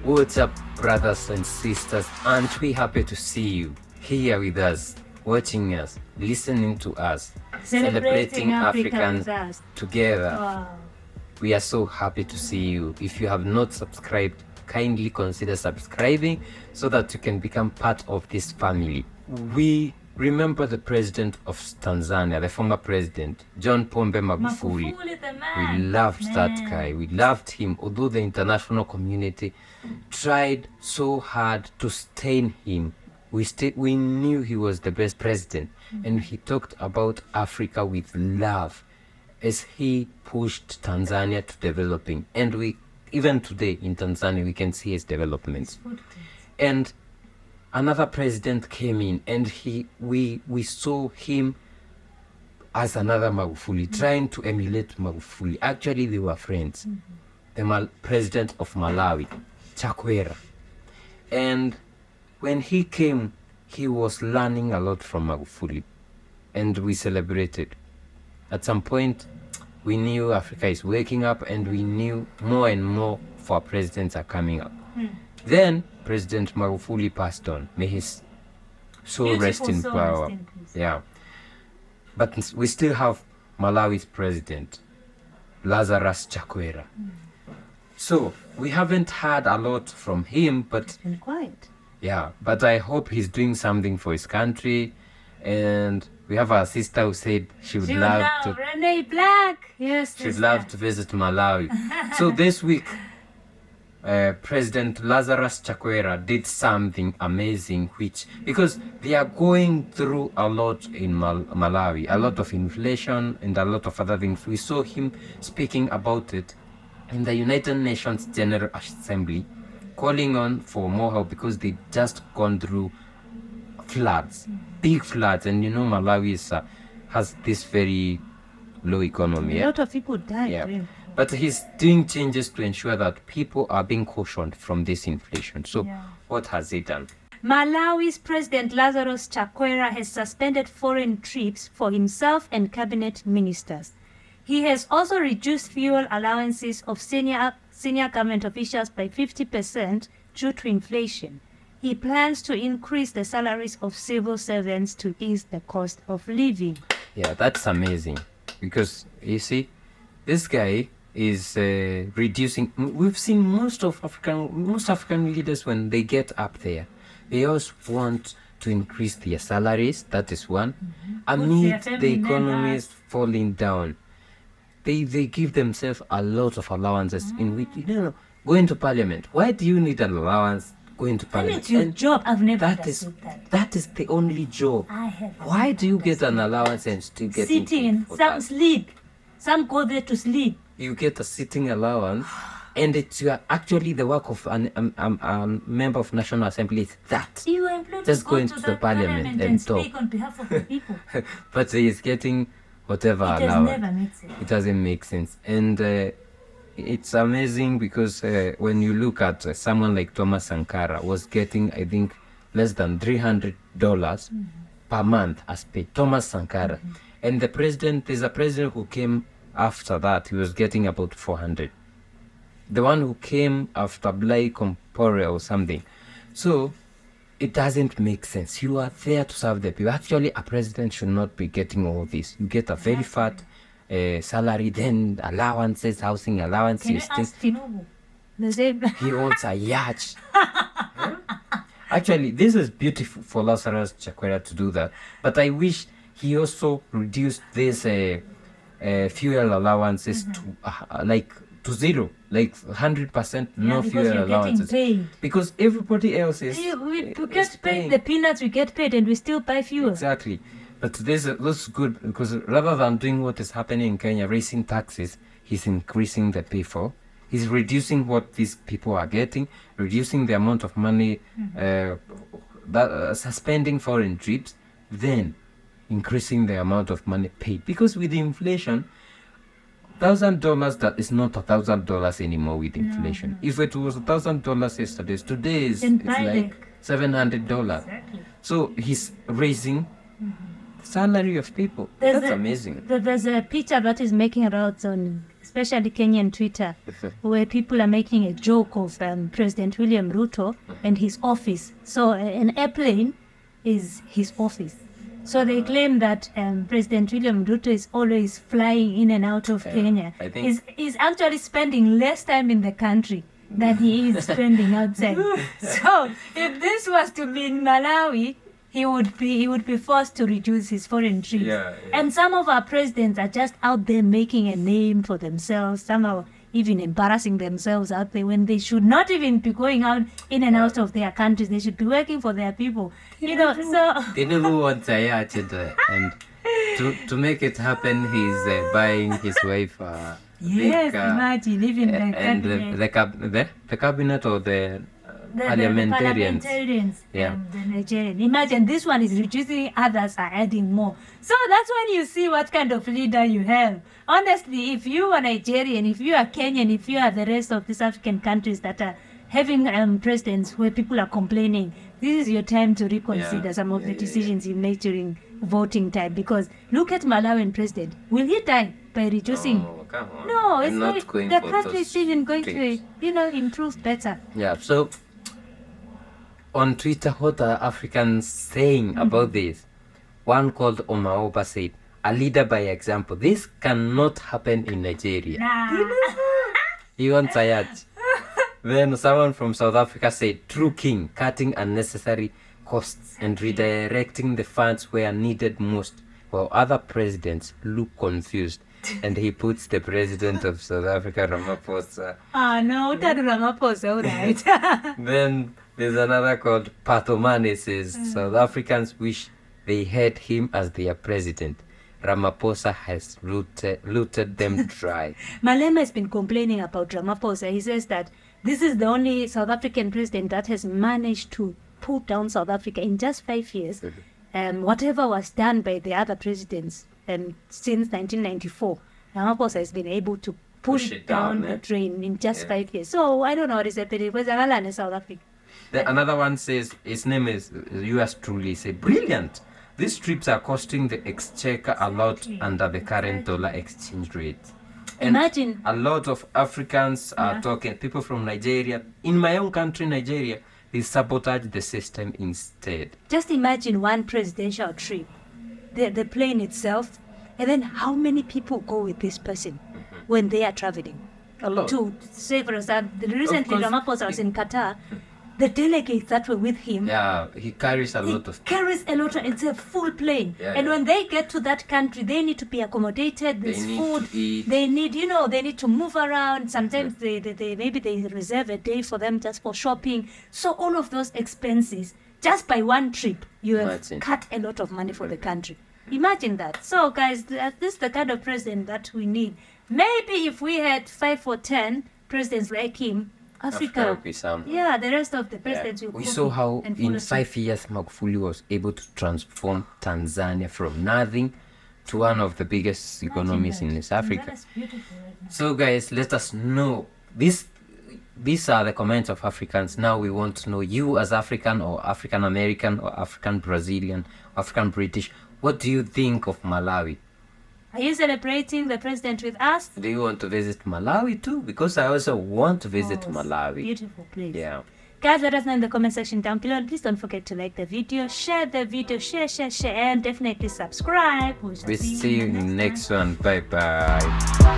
What's up, brothers and sisters? Aren't we happy to see you here with us, watching us, listening to us, celebrating Africans together? Wow. We are so happy to see you. If you have not subscribed, kindly consider subscribing so that you can become part of this family. We remember the president of Tanzania, the former president, John Pombe Magufuli. Magufuli, the man. We loved that Man. guy. We loved him, although the international community tried so hard to stain him. We knew he was the best president, and he talked about Africa with love as he pushed Tanzania to developing. And we, even today in Tanzania, we can see his developments. And another president came in, and we saw him as another Magufuli, trying to emulate Magufuli. Actually, they were friends. The president of Malawi, Chakwera. And when he came, he was learning a lot from Magufuli, and we celebrated. At some point, we knew Africa is waking up, and we knew more and more for presidents are coming up. Then President Magufuli passed on. May his soul rest in power. Yeah. But we still have Malawi's president, Lazarus Chakwera. So we haven't heard a lot from him, but Been quiet. yeah, but I hope he's doing something for his country. And we have our sister who said she would love to Renee Black. Yes. she'd love to visit Malawi. So this week, President Lazarus Chakwera did something amazing, because they are going through a lot in Malawi, a lot of inflation and a lot of other things. We saw him speaking about it in the United Nations General Assembly, calling on for more help because they just gone through floods, big floods, and Malawi has this very low economy. A lot of people died. Yeah. But he's doing changes to ensure that people are being cautioned from this inflation. So what has he done? Malawi's President Lazarus Chakwera has suspended foreign trips for himself and cabinet ministers. He has also reduced fuel allowances of senior government officials by 50% due to inflation. He plans to increase the salaries of civil servants to ease the cost of living. Yeah, that's amazing, because you see, this guy is reducing. We've seen most African leaders, when they get up there, they always want to increase their salaries. That is one. Amid the economy is falling down, they give themselves a lot of allowances, in which going to parliament. Why do you need an allowance going to parliament? It's your job. I've never That is the only job. I have. Why do you get an allowance and still get Sitting, some sleep. Some go there to sleep. You get a sitting allowance, and it's actually the work of a member of National Assembly is that. You are employed Just to go go into to the parliament and speak talk. on behalf of the people. But he is getting whatever It has allowance. never made sense. It doesn't make sense. And it's amazing, because when you look at someone like Thomas Sankara was getting, I think, less than $300 per month as pay. Thomas Sankara. And there's a president who came after that, he was getting about 400. The one who came after Blai Compaore or something. So it doesn't make sense. You are there to serve the people. Actually, a president should not be getting all this. You get a very fat salary, then allowances, housing allowances. Can I ask Tinubu? The same. He owns a yacht. Actually, this is beautiful for Lazarus Chakwera to do that. But I wish he also reduced this fuel allowances to zero, like 100%, no fuel allowances. Paid. Because everybody else is. We is get paying. paid the peanuts, we get paid, and we still buy fuel. Exactly. But that's good, because rather than doing what is happening in Kenya, raising taxes, he's increasing the pay for. He's reducing what these people are getting, reducing the amount of money, suspending foreign trips, then increasing the amount of money paid. Because with inflation, $1,000, that is not $1,000 anymore with inflation. If it was $1,000 yesterday, today it's like $700. Exactly. So he's raising salary of people. That's amazing. There's a picture that is making rounds on especially Kenyan Twitter, where people are making a joke of President William Ruto and his office. So an airplane is his office. So they claim that President William Ruto is always flying in and out of Kenya. I think He's actually spending less time in the country than he is spending outside. So if this was to be in Malawi, he would be forced to reduce his foreign trips. And some of our presidents are just out there making a name for themselves. Some are even embarrassing themselves out there when they should not even be going out in and out of their countries. They should be working for their people. You know, so they never want and to make it happen, he's buying his wife. yes, imagine even the cabinet or the parliamentarians. The Nigerian. Imagine this one is reducing, others are adding more. So that's when you see what kind of leader you have. Honestly, if you are Nigerian, if you are Kenyan, if you are the rest of these African countries that are having presidents where people are complaining, this is your time to reconsider some of the decisions you made during voting time. Because look at Malawian president. Will he die by reducing? Come on. No, it's not not. going The for country those is even going trips. to, improve better. Yeah, so on Twitter, what are Africans saying about this? One called Omaoba said, "A leader by example. This cannot happen in Nigeria." Nah. He wants Ayat. Then someone from South Africa said, "True king, cutting unnecessary costs and redirecting the funds where needed most, while other presidents look confused." And he puts the president of South Africa, Ramaphosa. No, Utadu Ramaphosa, all right. Then there's another called Pathomane says, "South Africans wish they had him as their president. Ramaphosa has looted them dry." Malema has been complaining about Ramaphosa. He says that this is the only South African president that has managed to put down South Africa in just 5 years. Whatever was done by the other presidents since 1994, Ramaphosa has been able to push it down down, the train in just 5 years. So I don't know what is happening. Where's in South Africa? Another one says, his name is yours truly, say, "Brilliant. These trips are costing the exchequer a lot under the current dollar exchange rate." And Imagine. a lot of Africans are talking, people from Nigeria, in my own country, Nigeria, they sabotage the system instead. Just imagine one presidential trip, the plane itself, and then how many people go with this person when they are traveling. A lot. To say, for example, recently course, Ramaphosa was in Qatar. The delegates that were with him, Yeah, he carries a lot of... carries a lot. It's a full plane, Yeah, and yeah. when they get to that country, they need to be accommodated. There's need food. to eat. They need, they need to move around. Sometimes they maybe they reserve a day for them just for shopping. So all of those expenses, just by one trip, you have Imagine. cut a lot of money for the country. Imagine that. So guys, this is the kind of president that we need. Maybe if we had 5 or 10 presidents like him, Africa would be some. yeah, the rest of the presidents will We copy saw how and follow in suit. 5 years Magufuli was able to transform Tanzania from nothing to one of the biggest economies in East Africa. That's beautiful, right now. So guys, let us know. These are the comments of Africans. Now we want to know, you as African or African American or African Brazilian, African British, what do you think of Malawi? Are you celebrating the president with us? Do you want to visit Malawi too? Because I also want to visit Oh, Malawi. Beautiful place. Yeah. Guys, let us know in the comment section down below. And please don't forget to like the video, share the video, share, and definitely subscribe. We shall We'll see see you in the in the next next one. Bye bye.